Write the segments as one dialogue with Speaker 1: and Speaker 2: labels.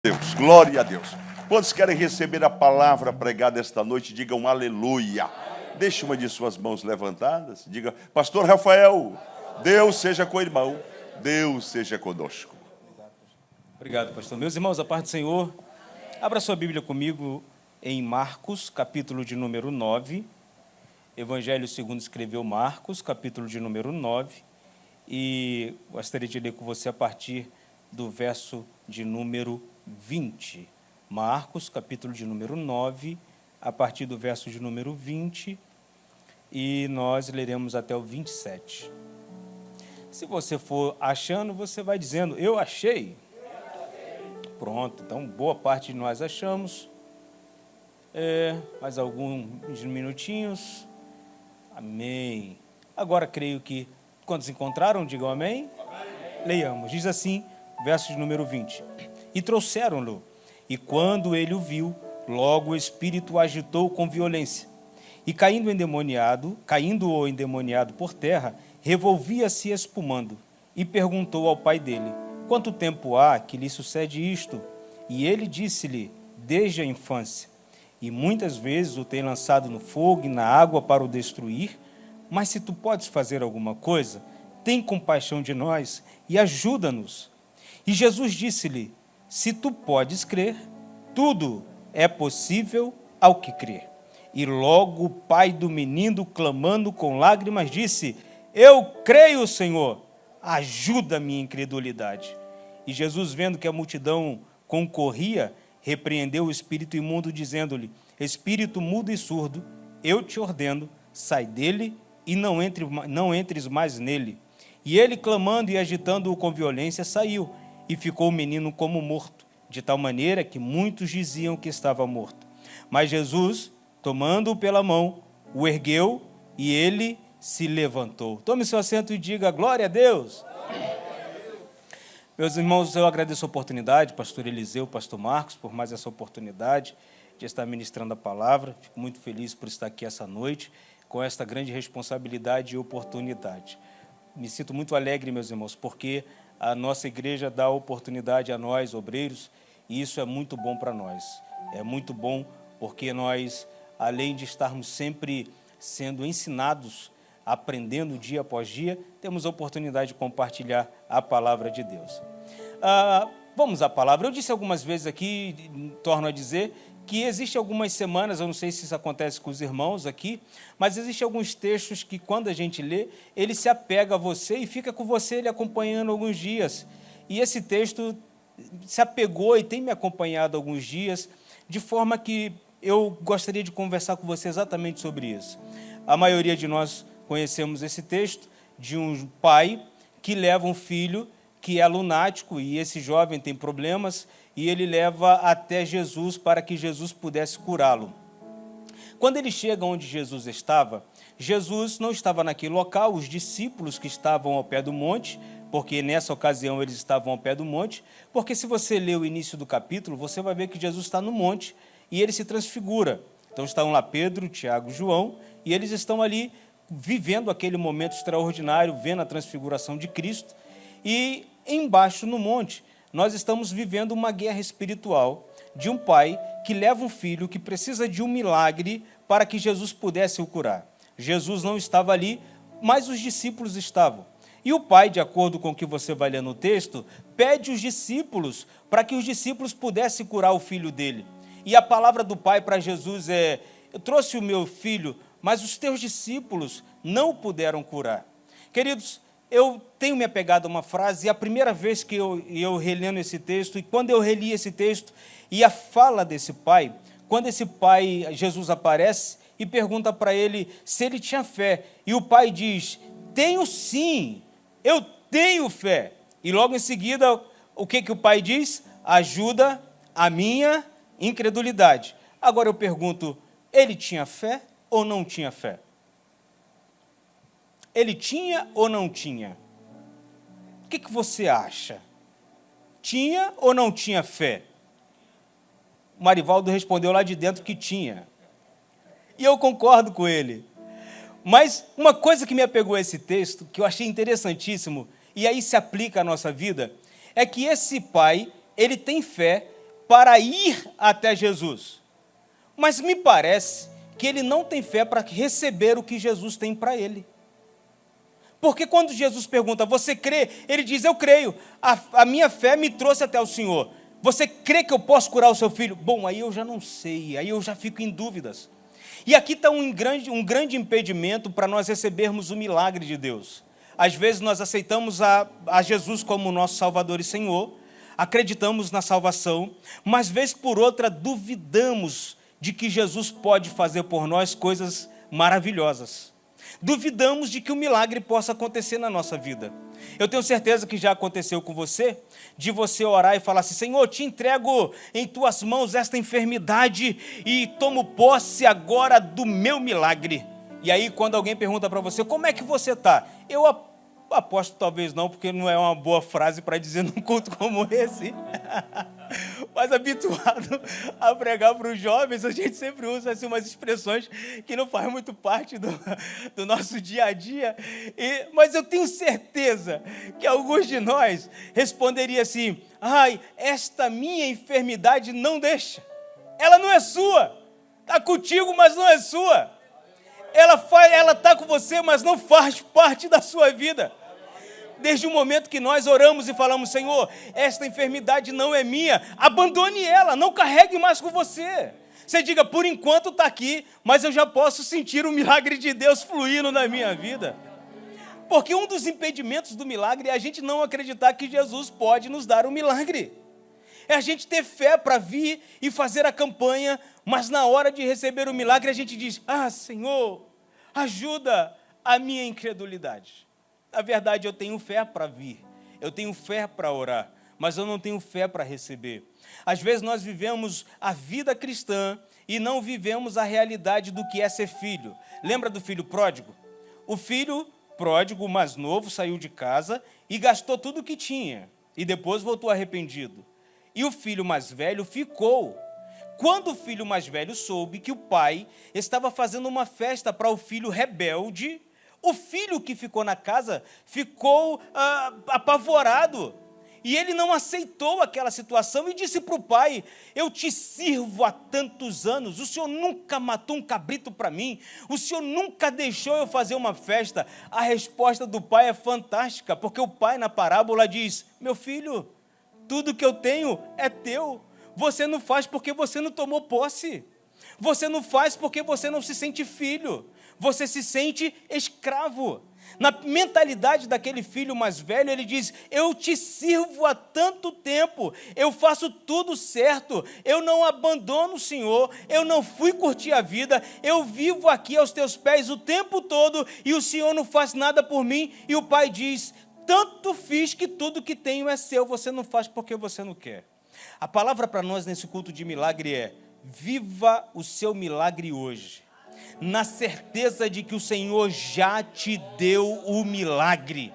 Speaker 1: Deus, glória a Deus. Quantos querem receber a palavra pregada esta noite, digam aleluia. Deixe uma de suas mãos levantadas, diga, pastor Rafael, Deus seja com o irmão, Deus seja conosco.
Speaker 2: Obrigado, pastor. Meus irmãos, a paz do Senhor, abra sua Bíblia comigo em Marcos, capítulo de número 9, Evangelho segundo escreveu Marcos, capítulo de número 9, e gostaria de ler com você a partir do verso de número 20. Marcos, capítulo de número 9, a partir do verso de número 20, e nós leremos até o 27. Se você for achando, você vai dizendo, eu achei. Pronto, então boa parte de nós achamos. Mais alguns minutinhos. Amém. Agora creio que quantos encontraram, digam amém. Leiamos, diz assim, verso de número 20. E trouxeram-no, e quando ele o viu, logo o espírito o agitou com violência. E caindo o endemoniado por terra, revolvia-se espumando, e perguntou ao pai dele, quanto tempo há que lhe sucede isto? E ele disse-lhe, desde a infância, e muitas vezes o tem lançado no fogo e na água para o destruir, mas se tu podes fazer alguma coisa, tem compaixão de nós e ajuda-nos. E Jesus disse-lhe, se tu podes crer, tudo é possível ao que crê. E logo o pai do menino, clamando com lágrimas, disse, eu creio, Senhor, ajuda a minha incredulidade. E Jesus, vendo que a multidão concorria, repreendeu o espírito imundo, dizendo-lhe, espírito mudo e surdo, eu te ordeno, sai dele e não entres mais nele. E ele, clamando e agitando-o com violência, saiu, e ficou o menino como morto, de tal maneira que muitos diziam que estava morto. Mas Jesus, tomando-o pela mão, o ergueu e ele se levantou. Tome seu assento e diga, glória a Deus. Meus irmãos, eu agradeço a oportunidade, pastor Eliseu, pastor Marcos, por mais essa oportunidade de estar ministrando a palavra. Fico muito feliz por estar aqui essa noite, com esta grande responsabilidade e oportunidade. Me sinto muito alegre, meus irmãos, porque a nossa igreja dá oportunidade a nós, obreiros, e isso é muito bom para nós. É muito bom porque nós, além de estarmos sempre sendo ensinados, aprendendo dia após dia, temos a oportunidade de compartilhar a palavra de Deus. Vamos à palavra. Eu disse algumas vezes aqui, torno a dizer, que existe algumas semanas, eu não sei se isso acontece com os irmãos aqui, mas existem alguns textos que quando a gente lê, ele se apega a você e fica com você ele acompanhando alguns dias. E esse texto se apegou e tem me acompanhado alguns dias, de forma que eu gostaria de conversar com você exatamente sobre isso. A maioria de nós conhecemos esse texto de um pai que leva um filho que é lunático e esse jovem tem problemas e ele leva até Jesus para que Jesus pudesse curá-lo. Quando ele chega onde Jesus não estava naquele local, os discípulos que estavam ao pé do monte, porque nessa ocasião eles estavam ao pé do monte, porque se você ler o início do capítulo, você vai ver que Jesus está no monte e ele se transfigura. Então estão lá Pedro, Tiago, João, e eles estão ali vivendo aquele momento extraordinário, vendo a transfiguração de Cristo, e embaixo no monte, nós estamos vivendo uma guerra espiritual de um pai que leva um filho que precisa de um milagre para que Jesus pudesse o curar. Jesus não estava ali, mas os discípulos estavam. E o pai, de acordo com o que você vai ler no texto, pede os discípulos para que os discípulos pudessem curar o filho dele. E a palavra do pai para Jesus é, eu trouxe o meu filho, mas os teus discípulos não o puderam curar. Queridos, eu tenho me apegado a uma frase, e a primeira vez que eu relendo esse texto, e quando eu reli esse texto, e a fala desse pai, quando esse pai, Jesus aparece e pergunta para ele se ele tinha fé, e o pai diz, tenho sim, eu tenho fé. E logo em seguida, o que o pai diz? Ajuda a minha incredulidade. Agora eu pergunto, ele tinha fé ou não tinha fé? Ele tinha ou não tinha? O que você acha? Tinha ou não tinha fé? O Marivaldo respondeu lá de dentro que tinha. E eu concordo com ele. Mas uma coisa que me apegou a esse texto, que eu achei interessantíssimo, e aí se aplica à nossa vida, é que esse pai, ele tem fé, para ir até Jesus. Mas me parece que ele não tem fé para receber o que Jesus tem para ele. Porque quando Jesus pergunta, você crê? Ele diz, eu creio, a minha fé me trouxe até o Senhor. Você crê que eu posso curar o seu filho? Bom, aí eu já não sei, aí eu já fico em dúvidas. E aqui está um grande impedimento para nós recebermos o milagre de Deus. Às vezes nós aceitamos a Jesus como nosso Salvador e Senhor, acreditamos na salvação, mas vez por outra duvidamos de que Jesus pode fazer por nós coisas maravilhosas. Duvidamos de que o milagre possa acontecer na nossa vida. Eu tenho certeza que já aconteceu com você, de você orar e falar assim, Senhor, te entrego em tuas mãos esta enfermidade e tomo posse agora do meu milagre. E aí quando alguém pergunta para você, como é que você está? Eu aposto talvez não, porque não é uma boa frase para dizer num culto como esse. Mas habituado a pregar para os jovens, a gente sempre usa assim, umas expressões que não fazem muito parte do nosso dia a dia. Mas eu tenho certeza que alguns de nós responderiam assim, ai, esta minha enfermidade não deixa. Ela não é sua. Está contigo, mas não é sua. Ela está com você, mas não faz parte da sua vida. Desde o momento que nós oramos e falamos, Senhor, esta enfermidade não é minha, abandone ela, não carregue mais com você. Você diga, por enquanto está aqui, mas eu já posso sentir o milagre de Deus fluindo na minha vida. Porque um dos impedimentos do milagre é a gente não acreditar que Jesus pode nos dar um milagre. É a gente ter fé para vir e fazer a campanha, mas na hora de receber o milagre a gente diz, Senhor, ajuda a minha incredulidade. Na verdade, eu tenho fé para vir, eu tenho fé para orar, mas eu não tenho fé para receber. Às vezes nós vivemos a vida cristã e não vivemos a realidade do que é ser filho. Lembra do filho pródigo? O filho pródigo, mais novo, saiu de casa e gastou tudo o que tinha, e depois voltou arrependido. E o filho mais velho ficou. Quando o filho mais velho soube que o pai estava fazendo uma festa para o filho rebelde, o filho que ficou na casa ficou apavorado. E ele não aceitou aquela situação e disse para o pai, eu te sirvo há tantos anos, o senhor nunca matou um cabrito para mim, o senhor nunca deixou eu fazer uma festa. A resposta do pai é fantástica, porque o pai na parábola diz, meu filho, tudo que eu tenho é teu, você não faz porque você não tomou posse, você não faz porque você não se sente filho, você se sente escravo. Na mentalidade daquele filho mais velho, ele diz, eu te sirvo há tanto tempo, eu faço tudo certo, eu não abandono o Senhor, eu não fui curtir a vida, eu vivo aqui aos teus pés o tempo todo e o Senhor não faz nada por mim. E o pai diz, tanto fiz que tudo que tenho é seu, você não faz porque você não quer. A palavra para nós nesse culto de milagre é, viva o seu milagre hoje, na certeza de que o Senhor já te deu o milagre.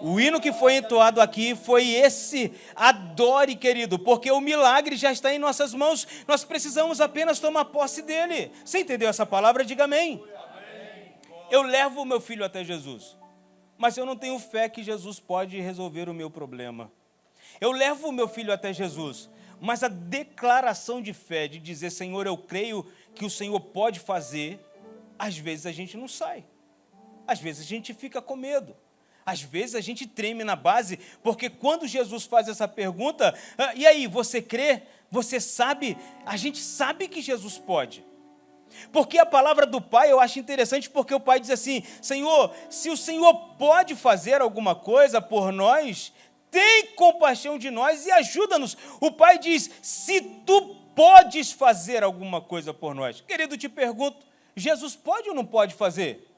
Speaker 2: O hino que foi entoado aqui foi esse, adore, querido, porque o milagre já está em nossas mãos, nós precisamos apenas tomar posse dele. Você entendeu essa palavra? Diga amém. Eu levo o meu filho até Jesus, mas eu não tenho fé que Jesus pode resolver o meu problema. Eu levo o meu filho até Jesus, mas a declaração de fé, de dizer, Senhor, eu creio que o Senhor pode fazer, às vezes a gente não sai, às vezes a gente fica com medo, às vezes a gente treme na base, porque quando Jesus faz essa pergunta, e aí, você crê? Você sabe? A gente sabe que Jesus pode. Porque a palavra do pai eu acho interessante, porque o pai diz assim, Senhor, se o Senhor pode fazer alguma coisa por nós, tem compaixão de nós e ajuda-nos. O pai diz, se tu podes fazer alguma coisa por nós. Querido, te pergunto, Jesus pode ou não pode fazer?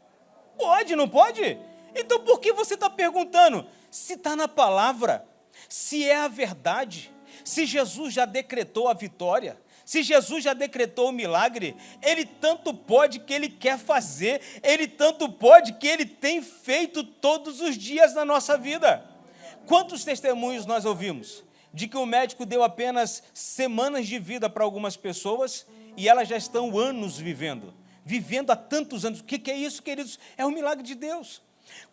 Speaker 2: Pode, não pode? Então por que você está perguntando? Se está na palavra, se é a verdade, se Jesus já decretou a vitória, se Jesus já decretou o milagre, ele tanto pode que ele quer fazer, ele tanto pode que ele tem feito todos os dias na nossa vida. Quantos testemunhos nós ouvimos de que o médico deu apenas semanas de vida para algumas pessoas e elas já estão anos vivendo há tantos anos. O que é isso, queridos? É um milagre de Deus.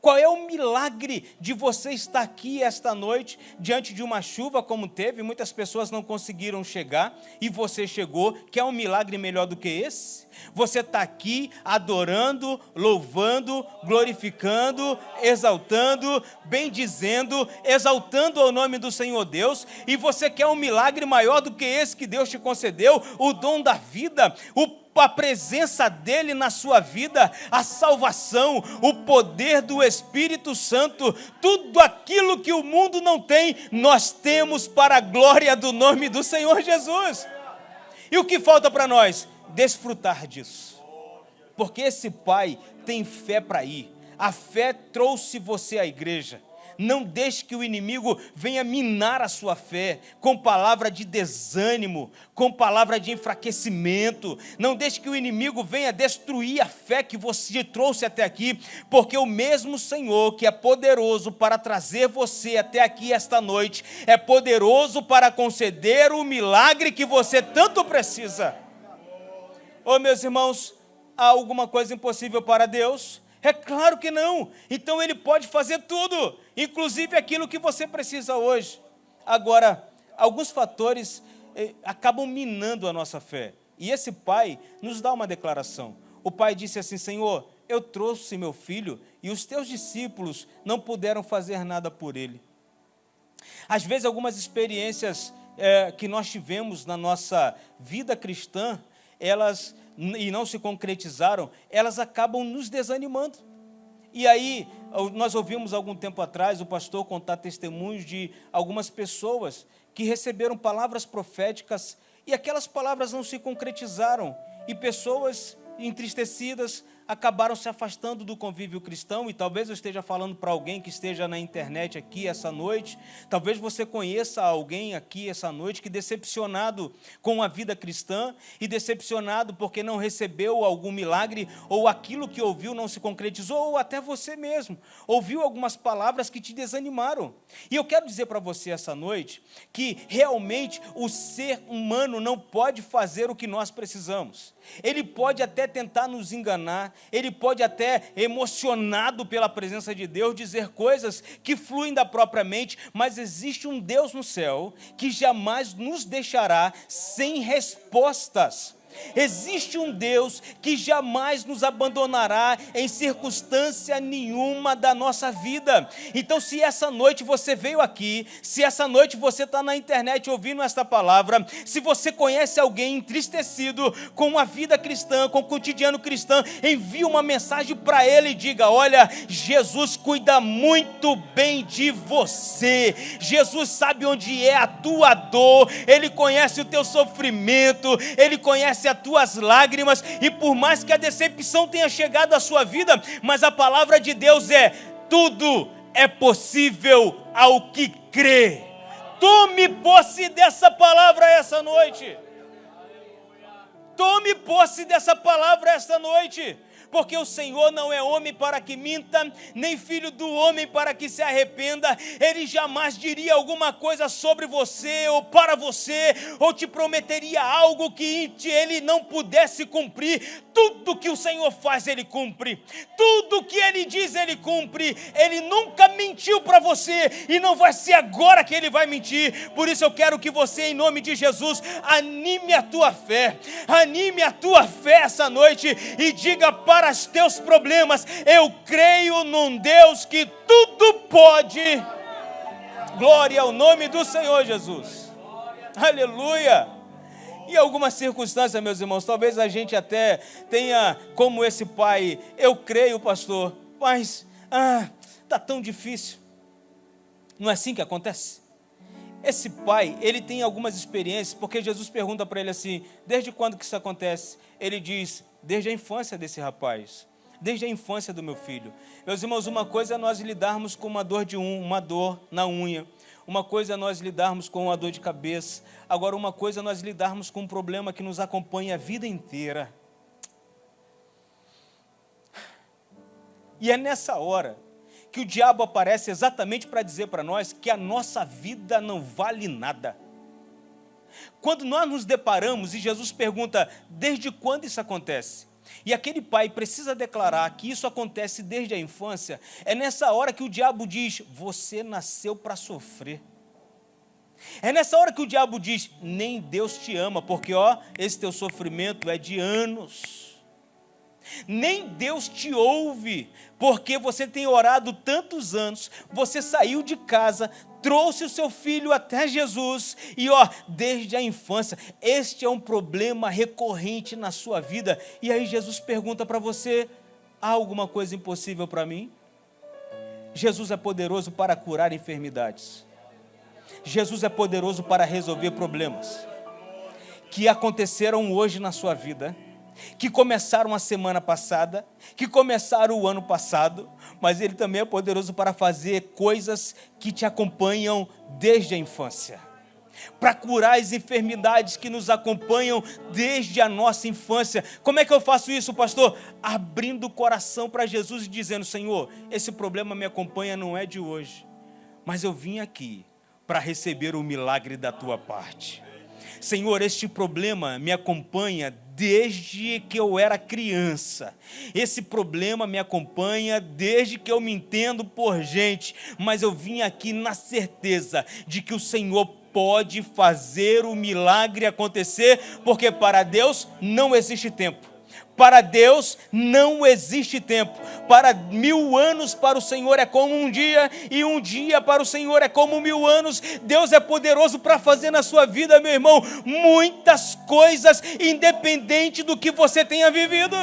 Speaker 2: Qual é o milagre de você estar aqui esta noite, diante de uma chuva como teve? Muitas pessoas não conseguiram chegar e você chegou. Quer um milagre melhor do que esse? Você está aqui adorando, louvando, glorificando, exaltando, bendizendo, exaltando o nome do Senhor Deus. E você quer um milagre maior do que esse que Deus te concedeu? O dom da vida, a presença dele na sua vida, a salvação, o poder do Espírito Santo, tudo aquilo que o mundo não tem, nós temos para a glória do nome do Senhor Jesus. E o que falta para nós? Desfrutar disso. Porque esse pai tem fé para ir. A fé trouxe você à igreja. Não deixe que o inimigo venha minar a sua fé com palavra de desânimo, com palavra de enfraquecimento. Não deixe que o inimigo venha destruir a fé que você trouxe até aqui, porque o mesmo Senhor que é poderoso para trazer você até aqui esta noite, é poderoso para conceder o milagre que você tanto precisa. Ô meus irmãos, há alguma coisa impossível para Deus? É claro que não. Então Ele pode fazer tudo, inclusive aquilo que você precisa hoje. Agora, alguns fatores acabam minando a nossa fé. E esse pai nos dá uma declaração. O pai disse assim: Senhor, eu trouxe meu filho e os teus discípulos não puderam fazer nada por ele. Às vezes, algumas experiências que nós tivemos na nossa vida cristã, elas e não se concretizaram, elas acabam nos desanimando. E aí, nós ouvimos algum tempo atrás o pastor contar testemunhos de algumas pessoas que receberam palavras proféticas e aquelas palavras não se concretizaram. E pessoas entristecidas acabaram se afastando do convívio cristão. E talvez eu esteja falando para alguém que esteja na internet aqui essa noite. Talvez você conheça alguém aqui essa noite que decepcionado com a vida cristã e decepcionado porque não recebeu algum milagre, ou aquilo que ouviu não se concretizou, ou até você mesmo ouviu algumas palavras que te desanimaram. E eu quero dizer para você essa noite que realmente o ser humano não pode fazer o que nós precisamos. Ele pode até tentar nos enganar, ele pode até, emocionado pela presença de Deus, dizer coisas que fluem da própria mente, mas existe um Deus no céu que jamais nos deixará sem respostas. Existe um Deus que jamais nos abandonará em circunstância nenhuma da nossa vida. Então, se essa noite você veio aqui, se essa noite você está na internet ouvindo esta palavra, se você conhece alguém entristecido com a vida cristã, com o cotidiano cristão, envie uma mensagem para ele e diga: olha, Jesus cuida muito bem de você, Jesus sabe onde é a tua dor, Ele conhece o teu sofrimento, Ele conhece as tuas lágrimas, e por mais que a decepção tenha chegado à sua vida, mas a palavra de Deus é: tudo é possível ao que crê. Tome posse dessa palavra essa noite. Tome posse dessa palavra esta noite. Porque o Senhor não é homem para que minta, nem filho do homem para que se arrependa. Ele jamais diria alguma coisa sobre você ou para você, ou te prometeria algo que ele não pudesse cumprir. Tudo que o Senhor faz, Ele cumpre. Tudo que Ele diz, Ele cumpre. Ele nunca mentiu para você e não vai ser agora que Ele vai mentir. Por isso eu quero que você, em nome de Jesus, anime a tua fé. Anime a tua fé essa noite e diga para os teus problemas: eu creio num Deus que tudo pode. Glória ao nome do Senhor Jesus. Aleluia. Em algumas circunstâncias, meus irmãos, talvez a gente até tenha como esse pai: eu creio, pastor, mas está tão difícil. Não é assim que acontece? Esse pai, ele tem algumas experiências, porque Jesus pergunta para ele assim: desde quando que isso acontece? Ele diz: desde a infância desse rapaz, desde a infância do meu filho. Meus irmãos, uma coisa é nós lidarmos com uma dor uma dor na unha. Uma coisa é nós lidarmos com uma dor de cabeça. Agora, uma coisa é nós lidarmos com um problema que nos acompanha a vida inteira. E é nessa hora que o diabo aparece exatamente para dizer para nós que a nossa vida não vale nada. Quando nós nos deparamos e Jesus pergunta: desde quando isso acontece? e aquele pai precisa declarar que isso acontece desde a infância, é nessa hora que o diabo diz: você nasceu para sofrer. É nessa hora que o diabo diz: nem Deus te ama, porque esse teu sofrimento é de anos. Nem Deus te ouve, porque você tem orado tantos anos, você saiu de casa, trouxe o seu filho até Jesus, e desde a infância, este é um problema recorrente na sua vida. E aí Jesus pergunta para você: há alguma coisa impossível para mim? Jesus é poderoso para curar enfermidades. Jesus é poderoso para resolver problemas que aconteceram hoje na sua vida, que começaram a semana passada, que começaram o ano passado, mas Ele também é poderoso para fazer coisas que te acompanham desde a infância, para curar as enfermidades que nos acompanham desde a nossa infância. Como é que eu faço isso, pastor? Abrindo o coração para Jesus e dizendo: Senhor, esse problema me acompanha, não é de hoje, mas eu vim aqui para receber o milagre da tua parte. Senhor, este problema me acompanha desde que eu era criança. Esse problema me acompanha desde que eu me entendo por gente. Mas eu vim aqui na certeza de que o Senhor pode fazer o milagre acontecer, porque para Deus não existe tempo. Para Deus não existe tempo. Para 1000 anos para o Senhor é como um dia, e um dia para o Senhor é como 1000 anos. Deus é poderoso para fazer na sua vida, meu irmão, muitas coisas, independente do que você tenha vivido.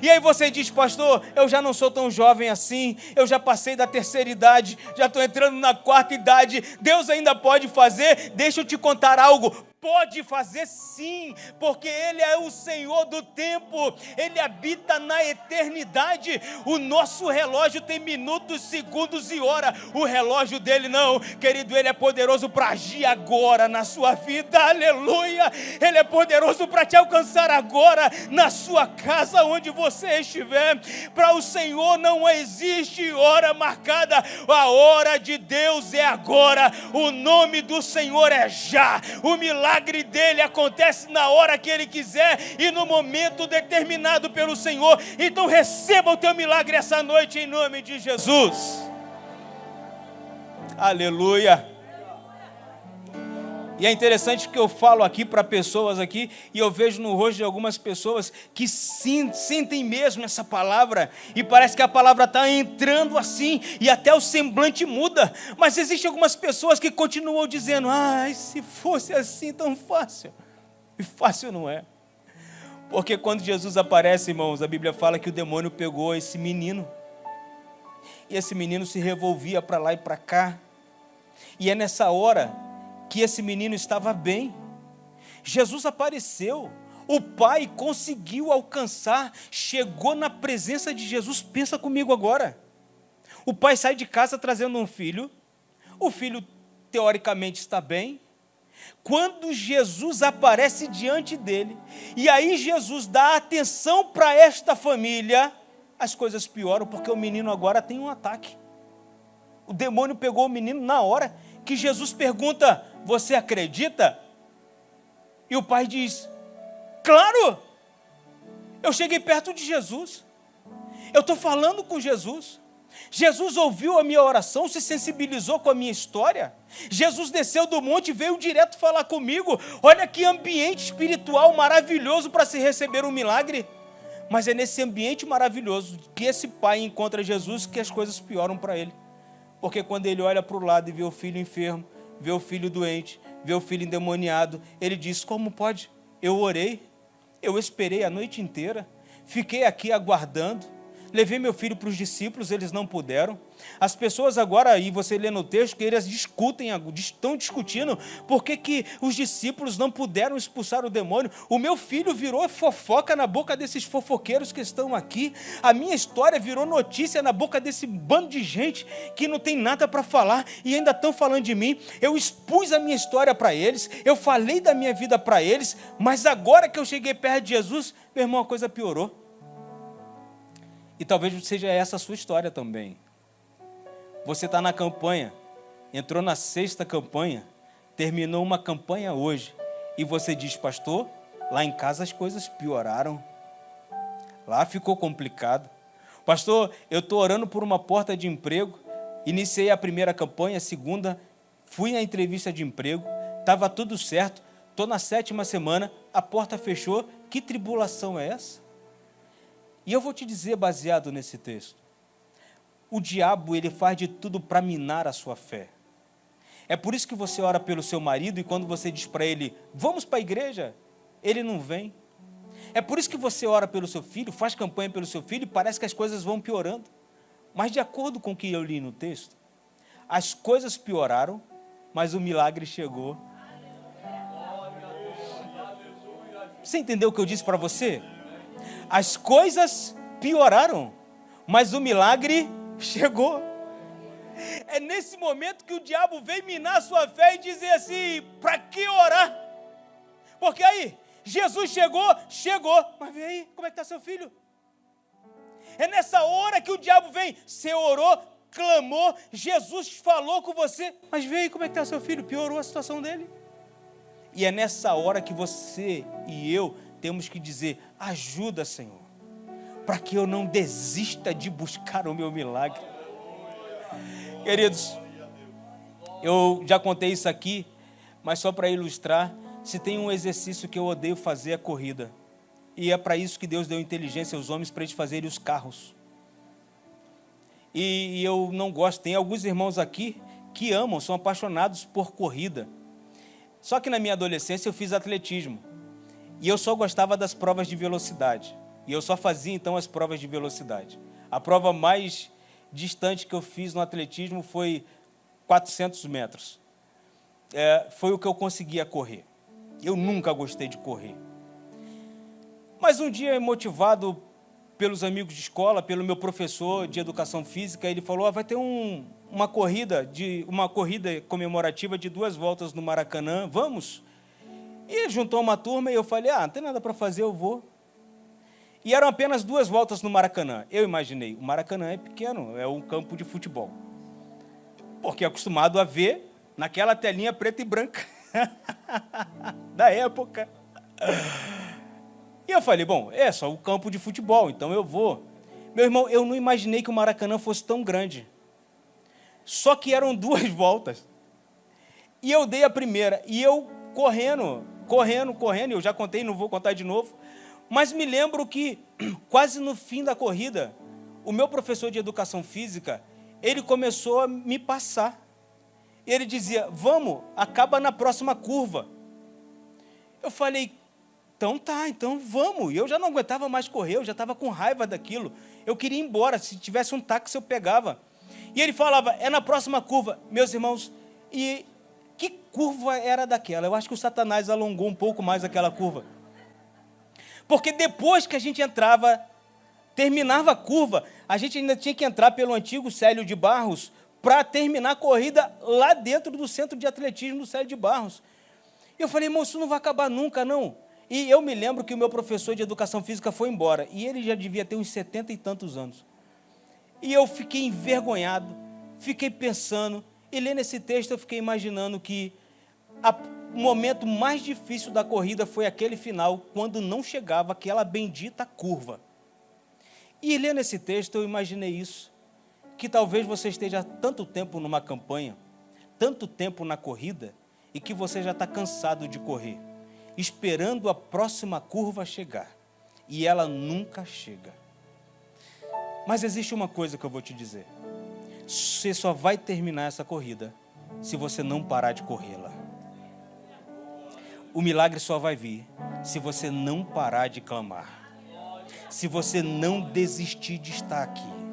Speaker 2: E aí você diz: pastor, eu já não sou tão jovem assim, eu já passei da terceira idade, já estou entrando na quarta idade, Deus ainda pode fazer? Deixa eu te contar algo. Pode fazer sim, porque Ele é o Senhor do tempo, Ele habita na eternidade. O nosso relógio tem minutos, segundos e hora, o relógio dele não, querido. Ele é poderoso para agir agora na sua vida, aleluia. Ele é poderoso para te alcançar agora, na sua casa, onde você estiver. Para o Senhor não existe hora marcada, a hora de Deus é agora, o nome do Senhor é já. O milagre dele acontece na hora que ele quiser e no momento determinado pelo Senhor. Então receba o teu milagre essa noite em nome de Jesus. Aleluia. E é interessante que eu falo aqui para pessoas aqui, e eu vejo no rosto de algumas pessoas que sentem mesmo essa palavra, e parece que a palavra está entrando assim, e até o semblante muda. Mas existem algumas pessoas que continuam dizendo: ai, se fosse assim tão fácil. E fácil não é. Porque quando Jesus aparece, irmãos, a Bíblia fala que o demônio pegou esse menino, e esse menino se revolvia para lá e para cá, e é nessa hora que esse menino estava bem. Jesus apareceu, o pai conseguiu alcançar, chegou na presença de Jesus. Pensa comigo agora, o pai sai de casa trazendo um filho, o filho teoricamente está bem. Quando Jesus aparece diante dele, e aí Jesus dá atenção para esta família, as coisas pioram, porque o menino agora tem um ataque. O demônio pegou o menino na hora que Jesus pergunta: você acredita? E o pai diz: claro, eu cheguei perto de Jesus, eu estou falando com Jesus. Jesus ouviu a minha oração, se sensibilizou com a minha história. Jesus desceu do monte e veio direto falar comigo. Olha que ambiente espiritual maravilhoso para se receber um milagre. Mas é nesse ambiente maravilhoso que esse pai encontra Jesus que as coisas pioram para ele. Porque quando ele olha para o lado e vê o filho enfermo, vê o filho doente, vê o filho endemoniado, ele diz: como pode? Eu orei, eu esperei a noite inteira, fiquei aqui aguardando, levei meu filho para os discípulos, eles não puderam. As pessoas agora, e você lê no texto, que eles estão discutindo por que os discípulos não puderam expulsar o demônio. O meu filho virou fofoca na boca desses fofoqueiros que estão aqui. A minha história virou notícia na boca desse bando de gente que não tem nada para falar e ainda estão falando de mim. Eu expus a minha história para eles, eu falei da minha vida para eles, mas agora que eu cheguei perto de Jesus, meu irmão, a coisa piorou. E talvez seja essa a sua história também. Você está na campanha, entrou na 6ª campanha, terminou uma campanha hoje, e você diz: pastor, lá em casa as coisas pioraram. Lá ficou complicado. Pastor, eu estou orando por uma porta de emprego, iniciei a primeira campanha, a segunda, fui à entrevista de emprego, estava tudo certo, estou na 7ª semana, a porta fechou, que tribulação é essa? E eu vou te dizer, baseado nesse texto, o diabo, ele faz de tudo para minar a sua fé. É por isso que você ora pelo seu marido e quando você diz para ele, vamos para a igreja, ele não vem. É por isso que você ora pelo seu filho, faz campanha pelo seu filho e parece que as coisas vão piorando. Mas de acordo com o que eu li no texto, as coisas pioraram, mas o milagre chegou. Você entendeu o que eu disse para você? As coisas pioraram, mas o milagre chegou. É nesse momento que o diabo vem minar a sua fé e dizer assim, para que orar? Porque aí, Jesus chegou, mas vem aí, como é que está seu filho? É nessa hora que o diabo vem, você orou, clamou, Jesus falou com você, mas vem aí, como é que está seu filho? Piorou a situação dele. E é nessa hora que você e eu temos que dizer, ajuda, Senhor, para que eu não desista de buscar o meu milagre. Queridos, eu já contei isso aqui, mas só para ilustrar, se tem um exercício que eu odeio fazer é a corrida. E é para isso que Deus deu inteligência aos homens, para eles fazerem os carros. E eu não gosto, tem alguns irmãos aqui que amam, são apaixonados por corrida. Só que na minha adolescência eu fiz atletismo. E eu só gostava das provas de velocidade. E eu só fazia então as provas de velocidade. A prova mais distante que eu fiz no atletismo foi 400 metros. Foi o que eu conseguia correr. Eu nunca gostei de correr. Mas um dia, motivado pelos amigos de escola, pelo meu professor de educação física, ele falou, vai ter uma corrida comemorativa de 2 voltas no Maracanã, vamos? E juntou uma turma e eu falei, não tem nada para fazer, eu vou. E eram apenas 2 voltas no Maracanã. Eu imaginei, o Maracanã é pequeno, é um campo de futebol. Porque é acostumado a ver naquela telinha preta e branca da época. E eu falei, bom, é só o campo de futebol, então eu vou. Meu irmão, eu não imaginei que o Maracanã fosse tão grande. Só que eram 2 voltas. E eu dei a primeira, e eu correndo, eu já contei, não vou contar de novo, mas me lembro que, quase no fim da corrida, o meu professor de educação física, ele começou a me passar. Ele dizia, vamos, acaba na próxima curva. Eu falei, então vamos. E eu já não aguentava mais correr, eu já estava com raiva daquilo. Eu queria ir embora, se tivesse um táxi eu pegava. E ele falava, é na próxima curva. Meus irmãos, e que curva era daquela? Eu acho que o Satanás alongou um pouco mais aquela curva. Porque depois que a gente terminava a curva, a gente ainda tinha que entrar pelo antigo Célio de Barros para terminar a corrida lá dentro do centro de atletismo do Célio de Barros. E eu falei, irmão, isso não vai acabar nunca, não. E eu me lembro que o meu professor de educação física foi embora, e ele já devia ter uns 70 e tantos anos. E eu fiquei envergonhado, fiquei pensando, e lendo esse texto eu fiquei imaginando que o momento mais difícil da corrida foi aquele final, quando não chegava aquela bendita curva. E lendo esse texto eu imaginei isso, que talvez você esteja há tanto tempo numa campanha, tanto tempo na corrida, e que você já está cansado de correr, esperando a próxima curva chegar, e ela nunca chega. Mas existe uma coisa que eu vou te dizer, você só vai terminar essa corrida se você não parar de corrê-la. O milagre só vai vir se você não parar de clamar, se você não desistir de estar aqui.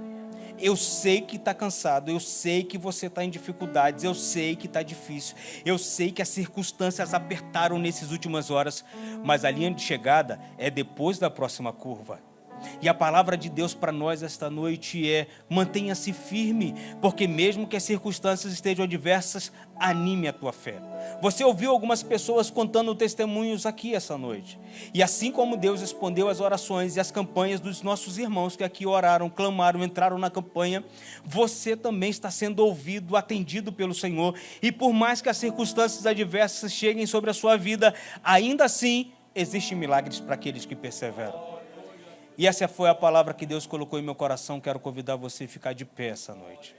Speaker 2: Eu sei que está cansado, eu sei que você está em dificuldades, eu sei que está difícil, eu sei que as circunstâncias apertaram nessas últimas horas, mas a linha de chegada é depois da próxima curva. E a palavra de Deus para nós esta noite é, mantenha-se firme, porque mesmo que as circunstâncias estejam adversas, anime a tua fé. Você ouviu algumas pessoas contando testemunhos aqui essa noite. E assim como Deus respondeu às orações e às campanhas dos nossos irmãos que aqui oraram, clamaram, entraram na campanha, você também está sendo ouvido, atendido pelo Senhor. E por mais que as circunstâncias adversas cheguem sobre a sua vida, ainda assim existem milagres para aqueles que perseveram. E essa foi a palavra que Deus colocou em meu coração. Quero convidar você a ficar de pé essa noite.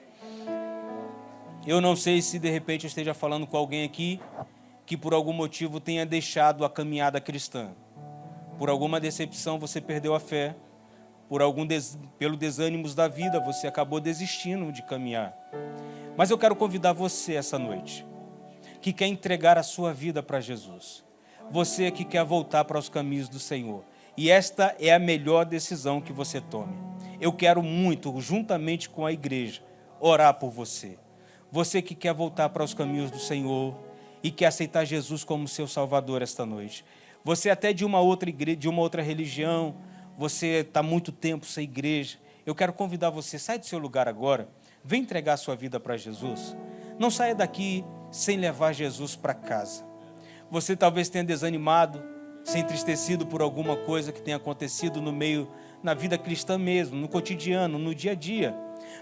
Speaker 2: Eu não sei se de repente eu esteja falando com alguém aqui que por algum motivo tenha deixado a caminhada cristã. Por alguma decepção você perdeu a fé. Pelo desânimo da vida você acabou desistindo de caminhar. Mas eu quero convidar você essa noite, que quer entregar a sua vida para Jesus. Você que quer voltar para os caminhos do Senhor. E esta é a melhor decisão que você tome. Eu quero muito, juntamente com a igreja, orar por você. Você que quer voltar para os caminhos do Senhor e quer aceitar Jesus como seu Salvador esta noite. Você até de uma outra igreja, de uma outra religião, você está muito tempo sem igreja. Eu quero convidar você, sai do seu lugar agora, vem entregar a sua vida para Jesus. Não saia daqui sem levar Jesus para casa. Você talvez tenha desanimado, se entristecido por alguma coisa que tenha acontecido na vida cristã mesmo, no cotidiano, no dia a dia.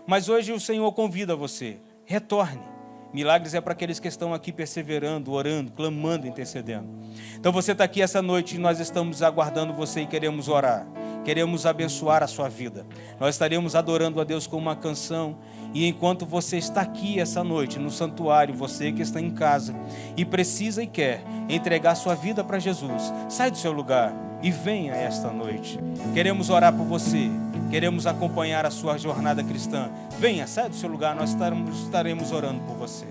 Speaker 2: Mas hoje o Senhor convida você, retorne. Milagres é para aqueles que estão aqui perseverando, orando, clamando, intercedendo. Então você está aqui essa noite e nós estamos aguardando você e queremos orar. Queremos abençoar a sua vida. Nós estaremos adorando a Deus com uma canção. E enquanto você está aqui essa noite no santuário, você que está em casa e precisa e quer entregar sua vida para Jesus, sai do seu lugar e venha esta noite. Queremos orar por você. Queremos acompanhar a sua jornada cristã. Venha, sai do seu lugar, nós estaremos orando por você.